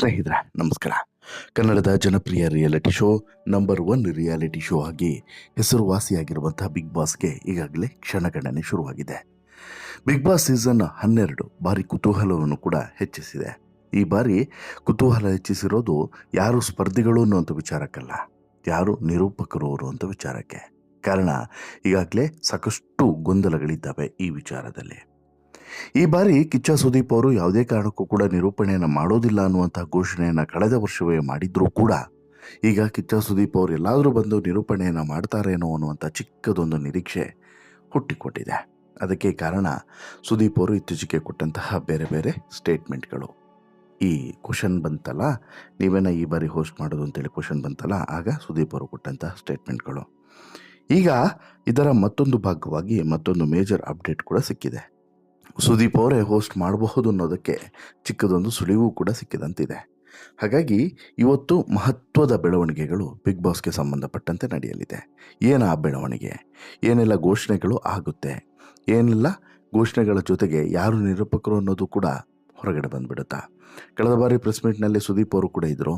ಸ್ನೇಹಿತರೆ ನಮಸ್ಕಾರ. ಕನ್ನಡದ ಜನಪ್ರಿಯ reality show number 1 reality show ಆಗಿ ಹೆಸರುವಾಸಿಯಾಗಿರುವಂತಹ ಬಿಗ್ ಬಾಸ್ಗೆ ಈಗಾಗಲೇ ಕ್ಷಣಗಣನೆ ಶುರುವಾಗಿದೆ. ಬಿಗ್ ಬಾಸ್ ಸೀಸನ್ 12 ಭಾರಿ ಕುತೂಹಲವನ್ನು ಕೂಡ ಹೆಚ್ಚಿಸಿದೆ. ಈ ಬಾರಿ ಕುತೂಹಲ ಹೆಚ್ಚಿಸಿರೋದು ಯಾರು ಸ್ಪರ್ಧಿಗಳು ಅನ್ನುವಂಥ ವಿಚಾರಕ್ಕಲ್ಲ, ಯಾರು ನಿರೂಪಕರು ಅನ್ನುವಂಥ ವಿಚಾರಕ್ಕೆ. ಕಾರಣ ಈಗಾಗಲೇ ಸಾಕಷ್ಟು ಗೊಂದಲಗಳಿದ್ದಾವೆ ಈ ವಿಚಾರದಲ್ಲಿ. ಈ ಬಾರಿ ಕಿಚ್ಚ ಸುದೀಪ್ ಅವರು ಯಾವುದೇ ಕಾರಣಕ್ಕೂ ಕೂಡ ನಿರೂಪಣೆಯನ್ನು ಮಾಡೋದಿಲ್ಲ ಅನ್ನುವಂಥ ಘೋಷಣೆಯನ್ನು ಕಳೆದ ವರ್ಷವೇ ಮಾಡಿದ್ರೂ ಕೂಡ ಈಗ ಕಿಚ್ಚ ಸುದೀಪ್ ಅವರು ಎಲ್ಲಾದರೂ ಬಂದು ನಿರೂಪಣೆಯನ್ನು ಮಾಡ್ತಾರೇನೋ ಅನ್ನುವಂಥ ಚಿಕ್ಕದೊಂದು ನಿರೀಕ್ಷೆ ಹುಟ್ಟಿಕೊಟ್ಟಿದೆ. ಅದಕ್ಕೆ ಕಾರಣ ಸುದೀಪ್ ಅವರು ಇತ್ತೀಚೆಗೆ ಕೊಟ್ಟಂತಹ ಬೇರೆ ಬೇರೆ ಸ್ಟೇಟ್ಮೆಂಟ್ಗಳು. ಈ ಕ್ವಶನ್ ಬಂತಲ್ಲ, ನೀವೇನ ಈ ಬಾರಿ ಹೋಸ್ಟ್ ಮಾಡೋದು ಅಂತೇಳಿ ಕ್ವಶನ್ ಬಂತಲ್ಲ, ಆಗ ಸುದೀಪ್ ಅವರು ಕೊಟ್ಟಂತಹ ಸ್ಟೇಟ್ಮೆಂಟ್ಗಳು. ಈಗ ಇದರ ಮತ್ತೊಂದು ಭಾಗವಾಗಿ ಮತ್ತೊಂದು ಮೇಜರ್ ಅಪ್ಡೇಟ್ ಕೂಡ ಸಿಕ್ಕಿದೆ. ಸುದೀಪ್ ಅವರೇ ಹೋಸ್ಟ್ ಮಾಡಬಹುದು ಅನ್ನೋದಕ್ಕೆ ಚಿಕ್ಕದೊಂದು ಸುಳಿವು ಕೂಡ ಸಿಕ್ಕಿದಂತಿದೆ. ಹಾಗಾಗಿ ಇವತ್ತು ಮಹತ್ವದ ಬೆಳವಣಿಗೆಗಳು ಬಿಗ್ ಬಾಸ್ಗೆ ಸಂಬಂಧಪಟ್ಟಂತೆ ನಡೆಯಲಿದೆ. ಏನು ಆ ಬೆಳವಣಿಗೆ, ಏನೆಲ್ಲ ಘೋಷಣೆಗಳು ಆಗುತ್ತೆ, ಏನೆಲ್ಲ ಘೋಷಣೆಗಳ ಜೊತೆಗೆ ಯಾರು ನಿರೂಪಕರು ಅನ್ನೋದು ಕೂಡ ಹೊರಗಡೆ ಬಂದ್ಬಿಡುತ್ತಾ. ಕಳೆದ ಬಾರಿ ಪ್ರೆಸ್ ಮೀಟ್ನಲ್ಲಿ ಸುದೀಪ್ ಅವರು ಕೂಡ ಇದ್ದರು,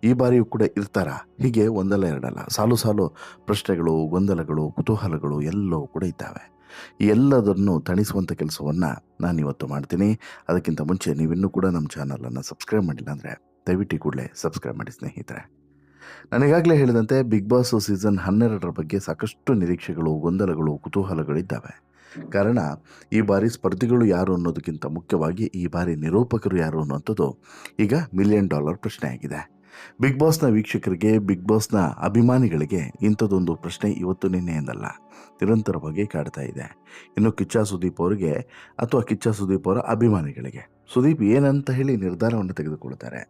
ಈ ಬಾರಿಯೂ ಕೂಡ ಇರ್ತಾರಾ? ಹೀಗೆ ಒಂದಲ್ಲ ಎರಡಲ್ಲ ಸಾಲು ಸಾಲು ಪ್ರಶ್ನೆಗಳು, ಗೊಂದಲಗಳು, ಕುತೂಹಲಗಳು ಎಲ್ಲವೂ ಕೂಡ ಇದ್ದಾವೆ. ಈ ಎಲ್ಲದನ್ನು ತಣಿಸುವಂಥ ಕೆಲಸವನ್ನು ನಾನಿವತ್ತು ಮಾಡ್ತೀನಿ. ಅದಕ್ಕಿಂತ ಮುಂಚೆ ನೀವಿನ್ನೂ ಕೂಡ ನಮ್ಮ ಚಾನಲನ್ನು ಸಬ್ಸ್ಕ್ರೈಬ್ ಮಾಡಿಲ್ಲ ಅಂದರೆ ದಯವಿಟ್ಟು ಕೂಡಲೇ ಸಬ್ಸ್ಕ್ರೈಬ್ ಮಾಡಿ ಸ್ನೇಹಿತರೆ. ನಾನೀಗಾಗಲೇ ಹೇಳಿದಂತೆ ಬಿಗ್ ಬಾಸ್ ಸೀಸನ್ 12 ಬಗ್ಗೆ ಸಾಕಷ್ಟು ನಿರೀಕ್ಷೆಗಳು, ಗೊಂದಲಗಳು, ಕುತೂಹಲಗಳಿದ್ದಾವೆ. ಕಾರಣ ಈ ಬಾರಿ ಸ್ಪರ್ಧಿಗಳು ಯಾರು ಅನ್ನೋದಕ್ಕಿಂತ ಮುಖ್ಯವಾಗಿ ಈ ಬಾರಿ ನಿರೂಪಕರು ಯಾರು ಅನ್ನುವಂಥದ್ದು ಈಗ $1 million ಪ್ರಶ್ನೆ ಆಗಿದೆ. ಬಿಗ್ ಬಾಸ್ನ ವೀಕ್ಷಕರಿಗೆ, ಬಿಗ್ ಬಾಸ್ನ ಅಭಿಮಾನಿಗಳಿಗೆ ಇಂಥದ್ದೊಂದು ಪ್ರಶ್ನೆ ಇವತ್ತು ನಿನ್ನೆಯಿಂದಲ್ಲ ನಿರಂತರವಾಗಿ ಕಾಡ್ತಾ ಇದೆ. ಇನ್ನು ಕಿಚ್ಚ ಸುದೀಪ್ ಅವರಿಗೆ ಅಥವಾ ಕಿಚ್ಚ ಸುದೀಪ್ ಅವರ ಅಭಿಮಾನಿಗಳಿಗೆ ಸುದೀಪ್ ಏನಂತ ಹೇಳಿ ನಿರ್ಧಾರವನ್ನು ತೆಗೆದುಕೊಳ್ತಾರೆ,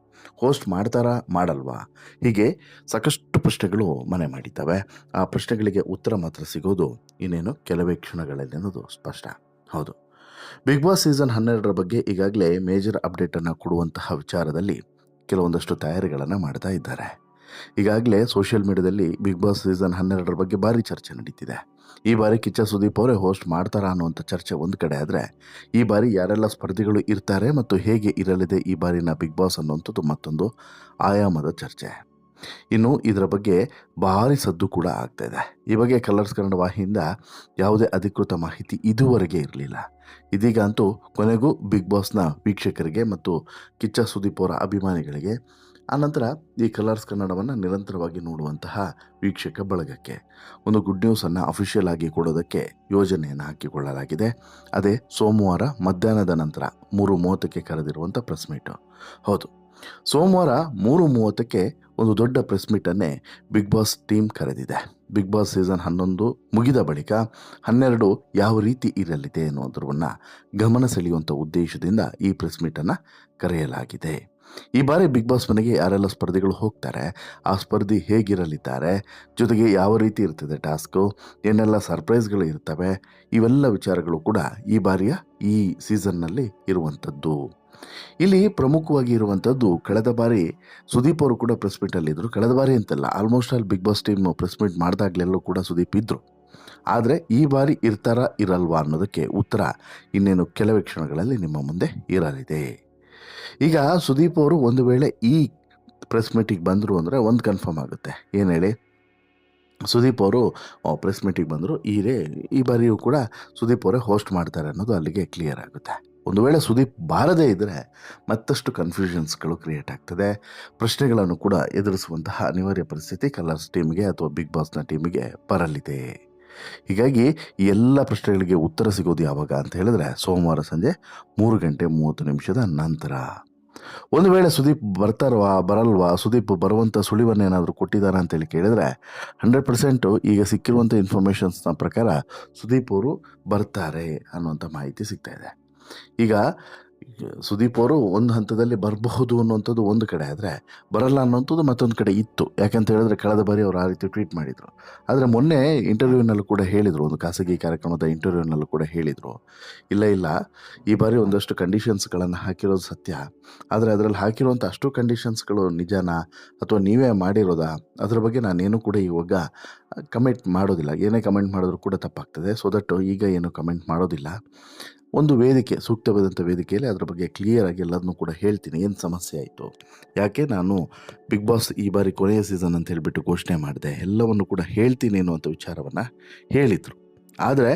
ಹೋಸ್ಟ್ ಮಾಡ್ತಾರಾ ಮಾಡಲ್ವಾ, ಹೀಗೆ ಸಾಕಷ್ಟು ಪ್ರಶ್ನೆಗಳು ಮನೆ ಮಾಡಿದ್ದಾವೆ. ಆ ಪ್ರಶ್ನೆಗಳಿಗೆ ಉತ್ತರ ಮಾತ್ರ ಸಿಗೋದು ಇನ್ನೇನು ಕೆಲವೇ ಕ್ಷಣಗಳಲ್ಲಿ ಅನ್ನೋದು ಸ್ಪಷ್ಟ. ಹೌದು, ಬಿಗ್ ಬಾಸ್ ಸೀಸನ್ 12 ಬಗ್ಗೆ ಈಗಾಗಲೇ ಮೇಜರ್ ಅಪ್ಡೇಟನ್ನು ಕೊಡುವಂತಹ ವಿಚಾರದಲ್ಲಿ ಕೆಲವೊಂದಷ್ಟು ತಯಾರಿಗಳನ್ನು ಮಾಡ್ತಾ ಇದ್ದಾರೆ. ಈಗಾಗಲೇ ಸೋಷಿಯಲ್ ಮೀಡಿಯಾದಲ್ಲಿ ಬಿಗ್ ಬಾಸ್ ಸೀಸನ್ 12 ಬಗ್ಗೆ ಭಾರಿ ಚರ್ಚೆ ನಡೀತಿದೆ. ಈ ಬಾರಿ ಕಿಚ್ಚ ಸುದೀಪ್ ಅವರೇ ಹೋಸ್ಟ್ ಮಾಡ್ತಾರಾ ಅನ್ನುವಂಥ ಚರ್ಚೆ ಒಂದು ಕಡೆ ಆದರೆ, ಈ ಬಾರಿ ಯಾರೆಲ್ಲ ಸ್ಪರ್ಧಿಗಳು ಇರ್ತಾರೆ ಮತ್ತು ಹೇಗೆ ಇರಲಿದೆ ಈ ಬಾರಿನ ಬಿಗ್ ಬಾಸ್ ಅನ್ನುವಂಥದ್ದು ಮತ್ತೊಂದು ಆಯಾಮದ ಚರ್ಚೆ. ಇನ್ನು ಇದರ ಬಗ್ಗೆ ಭಾರಿ ಸದ್ದು ಕೂಡ ಆಗ್ತಾ ಇದೆ. ಈ ಬಗ್ಗೆ ಕಲರ್ಸ್ ಕನ್ನಡ ವಾಹಿನಿಯಿಂದ ಯಾವುದೇ ಅಧಿಕೃತ ಮಾಹಿತಿ ಇದುವರೆಗೆ ಇರಲಿಲ್ಲ. ಇದೀಗ ಅಂತೂ ಕೊನೆಗೂ ಬಿಗ್ ಬಾಸ್ನ ವೀಕ್ಷಕರಿಗೆ ಮತ್ತು ಕಿಚ್ಚ ಸುದೀಪ್ ಅವರ ಅಭಿಮಾನಿಗಳಿಗೆ, ಆನಂತರ ಈ ಕಲರ್ಸ್ ಕನ್ನಡವನ್ನು ನಿರಂತರವಾಗಿ ನೋಡುವಂತಹ ವೀಕ್ಷಕ ಬಳಗಕ್ಕೆ ಒಂದು ಗುಡ್ ನ್ಯೂಸನ್ನು ಅಫಿಷಿಯಲ್ ಆಗಿ ಕೊಡೋದಕ್ಕೆ ಯೋಜನೆಯನ್ನು ಹಾಕಿಕೊಳ್ಳಲಾಗಿದೆ. ಅದೇ ಸೋಮವಾರ ಮಧ್ಯಾಹ್ನದ ನಂತರ 3:30ಕ್ಕೆ ಕರೆದಿರುವಂಥ ಪ್ರೆಸ್ ಮೀಟು. ಹೌದು, ಸೋಮವಾರ 3:30ಕ್ಕೆ ಒಂದು ದೊಡ್ಡ ಪ್ರೆಸ್ ಮೀಟನ್ನೇ ಬಿಗ್ ಬಾಸ್ ಟೀಮ್ ಕರೆದಿದೆ. ಬಿಗ್ ಬಾಸ್ ಸೀಸನ್ 11 ಮುಗಿದ ಬಳಿಕ 12 ಯಾವ ರೀತಿ ಇರಲಿದೆ ಅನ್ನೋದನ್ನು ಗಮನ ಸೆಳೆಯುವಂಥ ಉದ್ದೇಶದಿಂದ ಈ ಪ್ರೆಸ್ ಮೀಟನ್ನು ಕರೆಯಲಾಗಿದೆ. ಈ ಬಾರಿ ಬಿಗ್ ಬಾಸ್ ಮನೆಗೆ ಯಾರೆಲ್ಲ ಸ್ಪರ್ಧಿಗಳು ಹೋಗ್ತಾರೆ, ಆ ಸ್ಪರ್ಧಿ ಹೇಗಿರಲಿದ್ದಾರೆ, ಜೊತೆಗೆ ಯಾವ ರೀತಿ ಇರ್ತದೆ ಟಾಸ್ಕು, ಏನೆಲ್ಲ ಸರ್ಪ್ರೈಸ್ಗಳು ಇರ್ತವೆ, ಇವೆಲ್ಲ ವಿಚಾರಗಳು ಕೂಡ ಈ ಬಾರಿಯ ಈ ಸೀಸನ್ನಲ್ಲಿ ಇರುವಂಥದ್ದು. ಇಲ್ಲಿ ಪ್ರಮುಖವಾಗಿ ಇರುವಂಥದ್ದು, ಕಳೆದ ಬಾರಿ ಸುದೀಪ್ ಅವರು ಕೂಡ ಪ್ರೆಸ್ ಮೀಟಲ್ಲಿದ್ದರು. ಕಳೆದ ಬಾರಿ ಅಂತಲ್ಲ, almost all big boss team press meet ಮಾಡಿದಾಗಲೆಲ್ಲೂ ಕೂಡ ಸುದೀಪ್ ಇದ್ದರು. ಆದರೆ ಈ ಬಾರಿ ಇರ್ತಾರಾ ಇರಲ್ವಾ ಅನ್ನೋದಕ್ಕೆ ಉತ್ತರ ಇನ್ನೇನು ಕೆಲವೇ ಕ್ಷಣಗಳಲ್ಲಿ ನಿಮ್ಮ ಮುಂದೆ ಇರಲಿದೆ. ಈಗ ಸುದೀಪ್ ಅವರು ಒಂದು ವೇಳೆ ಈ ಪ್ರೆಸ್ ಮೀಟಿಗೆ ಬಂದರು ಅಂದರೆ ಒಂದು ಕನ್ಫರ್ಮ್ ಆಗುತ್ತೆ. ಏನು ಹೇಳಿ, ಸುದೀಪ್ ಅವರು ಪ್ರೆಸ್ ಮೀಟಿಗೆ ಬಂದರು, ಈ ಬಾರಿಯೂ ಕೂಡ ಸುದೀಪ್ ಅವರೇ ಹೋಸ್ಟ್ ಮಾಡ್ತಾರೆ ಅನ್ನೋದು ಅಲ್ಲಿಗೆ ಕ್ಲಿಯರ್ ಆಗುತ್ತೆ. ಒಂದು ವೇಳೆ ಸುದೀಪ್ ಬಾರದೇ ಇದ್ದರೆ ಮತ್ತಷ್ಟು ಕನ್ಫ್ಯೂಷನ್ಸ್ಗಳು ಕ್ರಿಯೇಟ್ ಆಗ್ತದೆ. ಪ್ರಶ್ನೆಗಳನ್ನು ಕೂಡ ಎದುರಿಸುವಂತಹ ಅನಿವಾರ್ಯ ಪರಿಸ್ಥಿತಿ ಕಲರ್ಸ್ ಟೀಮ್ಗೆ ಅಥವಾ ಬಿಗ್ ಬಾಸ್ನ ಟೀಮಿಗೆ ಬರಲಿದೆ. ಹೀಗಾಗಿ ಈ ಎಲ್ಲ ಪ್ರಶ್ನೆಗಳಿಗೆ ಉತ್ತರ ಸಿಗೋದು ಯಾವಾಗ ಅಂತ ಹೇಳಿದ್ರೆ ಸೋಮವಾರ ಸಂಜೆ 3:30 ನಂತರ. ಒಂದು ವೇಳೆ ಸುದೀಪ್ ಬರ್ತಾರವಾ ಬರಲ್ವಾ, ಸುದೀಪ್ ಬರುವಂಥ ಸುಳಿವನ್ನೇನಾದರೂ ಕೊಟ್ಟಿದ್ದಾರಾ ಅಂತೇಳಿ ಕೇಳಿದರೆ 100% ಈಗ ಸಿಕ್ಕಿರುವಂಥ ಇನ್ಫಾರ್ಮೇಷನ್ಸ್ನ ಪ್ರಕಾರ ಸುದೀಪ್ ಅವರು ಬರ್ತಾರೆ ಅನ್ನುವಂಥ ಮಾಹಿತಿ ಸಿಗ್ತಾ ಇದೆ. ಈಗ ಸುದೀಪ್ ಅವರು ಒಂದು ಹಂತದಲ್ಲಿ ಬರಬಹುದು ಅನ್ನುವಂಥದ್ದು ಒಂದು ಕಡೆ ಆದರೆ, ಬರಲ್ಲ ಅನ್ನೋಂಥದ್ದು ಮತ್ತೊಂದು ಕಡೆ ಇತ್ತು. ಯಾಕಂತ ಹೇಳಿದ್ರೆ ಕಳೆದ ಬಾರಿ ಅವರು ಆ ರೀತಿ ಟ್ವೀಟ್ ಮಾಡಿದರು. ಆದರೆ ಮೊನ್ನೆ ಇಂಟರ್ವ್ಯೂನಲ್ಲೂ ಕೂಡ ಹೇಳಿದರು, ಒಂದು ಖಾಸಗಿ ಕಾರ್ಯಕ್ರಮದ ಇಂಟರ್ವ್ಯೂನಲ್ಲೂ ಕೂಡ ಹೇಳಿದರು, ಇಲ್ಲ ಈ ಬಾರಿ ಒಂದಷ್ಟು ಕಂಡೀಷನ್ಸ್ಗಳನ್ನು ಹಾಕಿರೋದು ಸತ್ಯ, ಆದರೆ ಅದರಲ್ಲಿ ಹಾಕಿರುವಂಥ ಅಷ್ಟು ಕಂಡೀಷನ್ಸ್ಗಳು ನಿಜನಾ ಅಥವಾ ನೀವೇ ಮಾಡಿರೋದಾ, ಅದರ ಬಗ್ಗೆ ನಾನೇನು ಕೂಡ ಇವಾಗ ಕಮೆಂಟ್ ಮಾಡೋದಿಲ್ಲ. ಏನೇ ಕಮೆಂಟ್ ಮಾಡಿದ್ರು ಕೂಡ ತಪ್ಪಾಗ್ತದೆ. ಸೊ ದಟ್ ಈಗ ಏನು ಕಮೆಂಟ್ ಮಾಡೋದಿಲ್ಲ. ಒಂದು ವೇದಿಕೆ, ಸೂಕ್ತವಾದಂಥ ವೇದಿಕೆಯಲ್ಲಿ ಅದರ ಬಗ್ಗೆ ಕ್ಲಿಯರಾಗಿ ಎಲ್ಲದನ್ನೂ ಕೂಡ ಹೇಳ್ತೀನಿ. ಏನು ಸಮಸ್ಯೆ ಆಯಿತು, ಯಾಕೆ ನಾನು ಬಿಗ್ ಬಾಸ್ ಈ ಬಾರಿ ಕೊನೆಯ ಸೀಸನ್ ಅಂತ ಹೇಳಿಬಿಟ್ಟು ಘೋಷಣೆ ಮಾಡಿದೆ, ಎಲ್ಲವನ್ನು ಕೂಡ ಹೇಳ್ತೀನಿ ಅನ್ನುವಂಥ ವಿಚಾರವನ್ನು ಹೇಳಿದರು. ಆದರೆ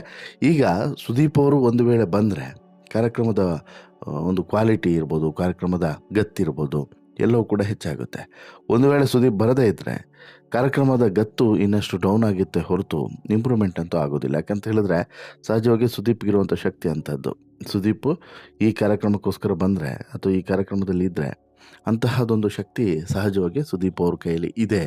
ಈಗ ಸುದೀಪ್ ಅವರು ಒಂದು ವೇಳೆ ಬಂದರೆ ಕಾರ್ಯಕ್ರಮದ ಒಂದು ಕ್ವಾಲಿಟಿ ಇರ್ಬೋದು, ಕಾರ್ಯಕ್ರಮದ ಗತ್ತಿರ್ಬೋದು, ಎಲ್ಲವೂ ಕೂಡ ಹೆಚ್ಚಾಗುತ್ತೆ. ಒಂದು ವೇಳೆ ಸುದೀಪ್ ಬರದೇ ಇದ್ದರೆ ಕಾರ್ಯಕ್ರಮದ ಗತ್ತು ಇನ್ನಷ್ಟು ಡೌನ್ ಆಗುತ್ತೆ ಹೊರತು ಇಂಪ್ರೂವ್ಮೆಂಟ್ ಅಂತೂ ಆಗೋದಿಲ್ಲ. ಯಾಕಂತ ಹೇಳಿದ್ರೆ ಸಹಜವಾಗಿ ಸುದೀಪ್ಗಿರುವಂಥ ಶಕ್ತಿ ಅಂಥದ್ದು. ಸುದೀಪ್ ಈ ಕಾರ್ಯಕ್ರಮಕ್ಕೋಸ್ಕರ ಬಂದರೆ ಅಥವಾ ಈ ಕಾರ್ಯಕ್ರಮದಲ್ಲಿ ಇದ್ದರೆ ಅಂತಹದೊಂದು ಶಕ್ತಿ ಸಹಜವಾಗಿ ಸುದೀಪ್ ಅವ್ರ ಕೈಯಲ್ಲಿ ಇದೆ.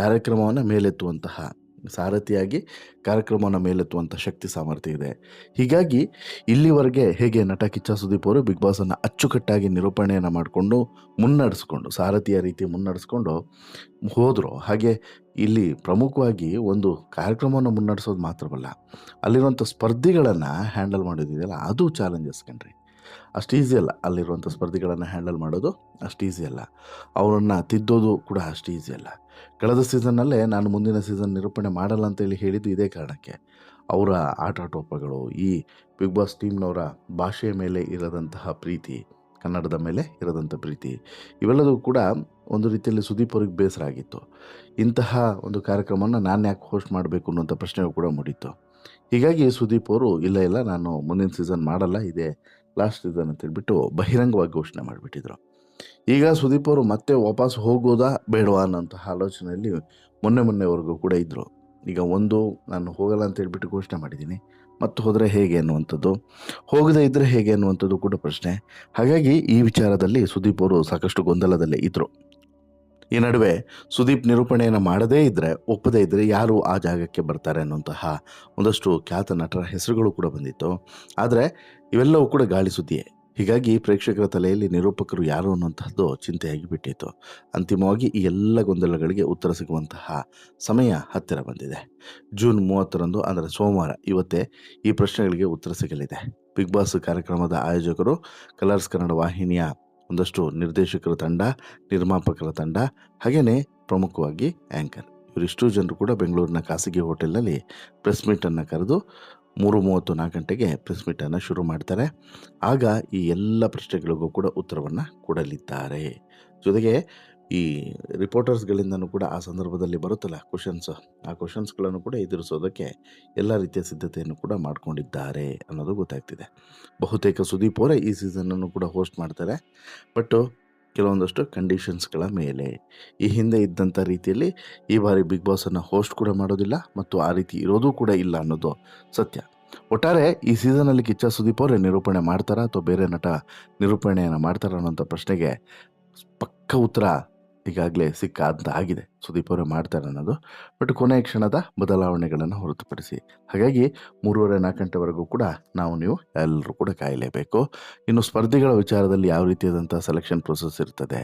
ಕಾರ್ಯಕ್ರಮವನ್ನು ಮೇಲೆತ್ತುವಂತಹ ಸಾರಥಿಯಾಗಿ ಕಾರ್ಯಕ್ರಮವನ್ನು ಮೇಲೆತ್ತುವಂಥ ಶಕ್ತಿ ಸಾಮರ್ಥ್ಯ ಇದೆ. ಹೀಗಾಗಿ ಇಲ್ಲಿವರೆಗೆ ಹೇಗೆ ನಟ ಕಿಚ್ಚ ಸುದೀಪ್ ಅವರು ಬಿಗ್ ಬಾಸನ್ನು ಅಚ್ಚುಕಟ್ಟಾಗಿ ನಿರೂಪಣೆಯನ್ನು ಮಾಡಿಕೊಂಡು ಮುನ್ನಡೆಸ್ಕೊಂಡು, ಸಾರಥಿಯ ರೀತಿ ಮುನ್ನಡೆಸ್ಕೊಂಡು ಹೋದರು, ಹಾಗೆ ಇಲ್ಲಿ ಪ್ರಮುಖವಾಗಿ ಒಂದು ಕಾರ್ಯಕ್ರಮವನ್ನು ಮುನ್ನಡೆಸೋದು ಮಾತ್ರವಲ್ಲ, ಅಲ್ಲಿರುವಂಥ ಸ್ಪರ್ಧಿಗಳನ್ನು ಹ್ಯಾಂಡಲ್ ಮಾಡೋದಿದೆಯಲ್ಲ, ಅದು ಚಾಲೆಂಜಸ್ ಕಣ್ರಿ. ಅಷ್ಟು ಈಸಿ ಅಲ್ಲ. ಅಲ್ಲಿರುವಂಥ ಸ್ಪರ್ಧಿಗಳನ್ನು ಹ್ಯಾಂಡಲ್ ಮಾಡೋದು ಅಷ್ಟು ಈಸಿ ಅಲ್ಲ. ಅವರನ್ನು ತಿದ್ದೋದು ಕೂಡ ಅಷ್ಟು ಈಸಿ ಅಲ್ಲ. ಕಳೆದ ಸೀಸನ್ನಲ್ಲೇ ನಾನು ಮುಂದಿನ ಸೀಸನ್ ನಿರೂಪಣೆ ಮಾಡಲ್ಲ ಅಂತೇಳಿ ಹೇಳಿದ್ದು ಇದೇ ಕಾರಣಕ್ಕೆ. ಅವರ ಆಟಾಟೋಪಗಳು, ಈ ಬಿಗ್ ಬಾಸ್ ಟೀಮ್ನವರ ಭಾಷೆಯ ಮೇಲೆ ಇರದಂತಹ ಪ್ರೀತಿ, ಕನ್ನಡದ ಮೇಲೆ ಇರದಂಥ ಪ್ರೀತಿ, ಇವೆಲ್ಲದೂ ಕೂಡ ಒಂದು ರೀತಿಯಲ್ಲಿ ಸುದೀಪ್ ಅವ್ರಿಗೆ ಬೇಸರ ಆಗಿತ್ತು. ಇಂತಹ ಒಂದು ಕಾರ್ಯಕ್ರಮವನ್ನು ನಾನು ಯಾಕೆ ಹೋಸ್ಟ್ ಮಾಡಬೇಕು ಅನ್ನೋಂಥ ಪ್ರಶ್ನೆಯೂ ಕೂಡ ಮೂಡಿತ್ತು. ಹೀಗಾಗಿ ಸುದೀಪ್ ಅವರು ಇಲ್ಲ ನಾನು ಮುಂದಿನ ಸೀಸನ್ ಮಾಡಲ್ಲ, ಇದೇ ಲಾಸ್ಟ್ ಸೀಸನ್ ಅಂತೇಳ್ಬಿಟ್ಟು ಬಹಿರಂಗವಾಗಿ ಘೋಷಣೆ ಮಾಡಿಬಿಟ್ಟಿದ್ರು. ಈಗ ಸುದೀಪ್ ಅವರು ಮತ್ತೆ ವಾಪಸ್ ಹೋಗೋದಾ ಬೇಡವಾ ಅನ್ನೋಂತಹ ಆಲೋಚನೆಯಲ್ಲಿ ಮೊನ್ನೆವರೆಗೂ ಕೂಡ ಇದ್ದರು. ಈಗ ನಾನು ಹೋಗಲ್ಲ ಅಂತ ಹೇಳ್ಬಿಟ್ಟು ಘೋಷಣೆ ಮಾಡಿದ್ದೀನಿ, ಮತ್ತು ಹೋದರೆ ಹೇಗೆ ಅನ್ನುವಂಥದ್ದು, ಹೋಗದೇ ಇದ್ದರೆ ಹೇಗೆ ಅನ್ನುವಂಥದ್ದು ಕೂಡ ಪ್ರಶ್ನೆ. ಹಾಗಾಗಿ ಈ ವಿಚಾರದಲ್ಲಿ ಸುದೀಪ್ ಅವರು ಸಾಕಷ್ಟು ಗೊಂದಲದಲ್ಲೇ ಇದ್ದರು. ಈ ನಡುವೆ ಸುದೀಪ್ ನಿರೂಪಣೆಯನ್ನು ಮಾಡದೇ ಇದ್ದರೆ, ಒಪ್ಪದೇ ಇದ್ದರೆ ಯಾರು ಆ ಜಾಗಕ್ಕೆ ಬರ್ತಾರೆ ಅನ್ನುವಂತಹ ಒಂದಷ್ಟು ಖ್ಯಾತ ನಟರ ಹೆಸರುಗಳು ಕೂಡ ಬಂದಿತ್ತು. ಆದರೆ ಇವೆಲ್ಲವೂ ಕೂಡ ಗಾಳಿ ಸುದ್ದಿಯೇ. ಹೀಗಾಗಿ ಪ್ರೇಕ್ಷಕರ ತಲೆಯಲ್ಲಿ ನಿರೂಪಕರು ಯಾರು ಅನ್ನುವಂತಹದ್ದು ಚಿಂತೆಯಾಗಿ ಬಿಟ್ಟಿತ್ತು. ಅಂತಿಮವಾಗಿ ಈ ಎಲ್ಲ ಗೊಂದಲಗಳಿಗೆ ಉತ್ತರ ಸಿಗುವಂತಹ ಸಮಯ ಹತ್ತಿರ ಬಂದಿದೆ. ಜೂನ್ 30ರಂದು, ಅಂದರೆ ಸೋಮವಾರ, ಇವತ್ತೇ ಈ ಪ್ರಶ್ನೆಗಳಿಗೆ ಉತ್ತರ ಸಿಗಲಿದೆ. ಬಿಗ್ ಬಾಸ್ ಕಾರ್ಯಕ್ರಮದ ಆಯೋಜಕರು, ಕಲರ್ಸ್ ಕನ್ನಡ ವಾಹಿನಿಯ ಒಂದಷ್ಟು ನಿರ್ದೇಶಕರ ತಂಡ, ನಿರ್ಮಾಪಕರ ತಂಡ, ಹಾಗೆಯೇ ಪ್ರಮುಖವಾಗಿ ಆ್ಯಂಕರ್, ಇವರಿಷ್ಟು ಜನರು ಕೂಡ ಬೆಂಗಳೂರಿನ ಖಾಸಗಿ ಹೋಟೆಲ್ನಲ್ಲಿ ಪ್ರೆಸ್ ಮೀಟನ್ನು ಕರೆದು 3:34 ಗಂಟೆಗೆ ಪ್ರೆಸ್ ಮೀಟನ್ನು ಶುರು ಮಾಡ್ತಾರೆ. ಆಗ ಈ ಎಲ್ಲ ಪ್ರಶ್ನೆಗಳಿಗೂ ಕೂಡ ಉತ್ತರವನ್ನು ಕೊಡಲಿದ್ದಾರೆ. ಜೊತೆಗೆ ಈ ರಿಪೋರ್ಟರ್ಸ್ಗಳಿಂದನೂ ಕೂಡ ಆ ಸಂದರ್ಭದಲ್ಲಿ ಬರುತ್ತಲ್ಲ ಕ್ವಶನ್ಸ್, ಆ ಕ್ವಶನ್ಸ್ಗಳನ್ನು ಕೂಡ ಎದುರಿಸೋದಕ್ಕೆ ಎಲ್ಲ ರೀತಿಯ ಸಿದ್ಧತೆಯನ್ನು ಕೂಡ ಮಾಡಿಕೊಂಡಿದ್ದಾರೆ ಅನ್ನೋದು ಗೊತ್ತಾಗ್ತಿದೆ. ಬಹುತೇಕ ಸುದೀಪ್ ಅವರೇ ಈ ಸೀಸನನ್ನು ಕೂಡ ಹೋಸ್ಟ್ ಮಾಡ್ತಾರೆ, ಬಟ್ ಕೆಲವೊಂದಷ್ಟು ಕಂಡೀಷನ್ಸ್ಗಳ ಮೇಲೆ. ಈ ಹಿಂದೆ ಇದ್ದಂಥ ರೀತಿಯಲ್ಲಿ ಈ ಬಾರಿ ಬಿಗ್ ಬಾಸನ್ನು ಹೋಸ್ಟ್ ಕೂಡ ಮಾಡೋದಿಲ್ಲ, ಮತ್ತು ಆ ರೀತಿ ಇರೋದು ಕೂಡ ಇಲ್ಲ ಅನ್ನೋದು ಸತ್ಯ. ಒಟ್ಟಾರೆ ಈ ಸೀಸನಲ್ಲಿ ಕಿಚ್ಚ ಸುದೀಪ್ ಅವರೇ ನಿರೂಪಣೆ ಮಾಡ್ತಾರಾ ಅಥವಾ ಬೇರೆ ನಟ ನಿರೂಪಣೆಯನ್ನು ಮಾಡ್ತಾರಾ ಅನ್ನೋಂಥ ಪ್ರಶ್ನೆಗೆ ಪಕ್ಕ ಉತ್ತರ ಈಗಾಗಲೇ ಸಿಕ್ಕಾದಂತ ಆಗಿದೆ. ಸುದೀಪ್ ಅವರೇ ಮಾಡ್ತಾರೆ ಅನ್ನೋದು, ಬಟ್ ಕೊನೆಯ ಕ್ಷಣದ ಬದಲಾವಣೆಗಳನ್ನು ಹೊರತುಪಡಿಸಿ. ಹಾಗಾಗಿ 3:30-4 ಗಂಟೆವರೆಗೂ ಕೂಡ ನೀವು ಎಲ್ಲರೂ ಕೂಡ ಕಾಯಲೇಬೇಕು. ಇನ್ನು ಸ್ಪರ್ಧಿಗಳ ವಿಚಾರದಲ್ಲಿ ಯಾವ ರೀತಿಯಾದಂಥ ಸೆಲೆಕ್ಷನ್ ಪ್ರೊಸೆಸ್ ಇರ್ತದೆ,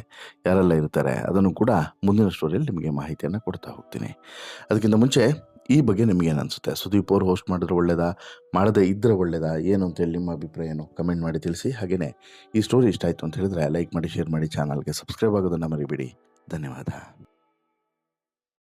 ಯಾರೆಲ್ಲ ಇರ್ತಾರೆ, ಅದನ್ನು ಕೂಡ ಮುಂದಿನ ಸ್ಟೋರಿಯಲ್ಲಿ ನಿಮಗೆ ಮಾಹಿತಿಯನ್ನು ಕೊಡ್ತಾ ಹೋಗ್ತೀನಿ. ಅದಕ್ಕಿಂತ ಮುಂಚೆ ಈ ಬಗ್ಗೆ ನಿಮಗೇನು ಅನಿಸುತ್ತೆ? ಸುದೀಪ್ ಅವರು ಹೋಸ್ಟ್ ಮಾಡಿದ್ರೆ ಒಳ್ಳೆಯದಾ, ಮಾಡದೇ ಇದ್ದರೆ ಒಳ್ಳೆಯದಾ, ಏನು ಅಂತೇಳಿ ನಿಮ್ಮ ಅಭಿಪ್ರಾಯ ಏನು ಕಮೆಂಟ್ ಮಾಡಿ ತಿಳಿಸಿ. ಹಾಗೆಯೇ ಈ ಸ್ಟೋರಿ ಇಷ್ಟ ಆಯಿತು ಅಂತ ಹೇಳಿದ್ರೆ ಲೈಕ್ ಮಾಡಿ, ಶೇರ್ ಮಾಡಿ, ಚಾನಲ್ಗೆ ಸಬ್ಸ್ಕ್ರೈಬ್ ಆಗೋದನ್ನು ಮರಿಬೇಡಿ. ಧನ್ಯವಾದ.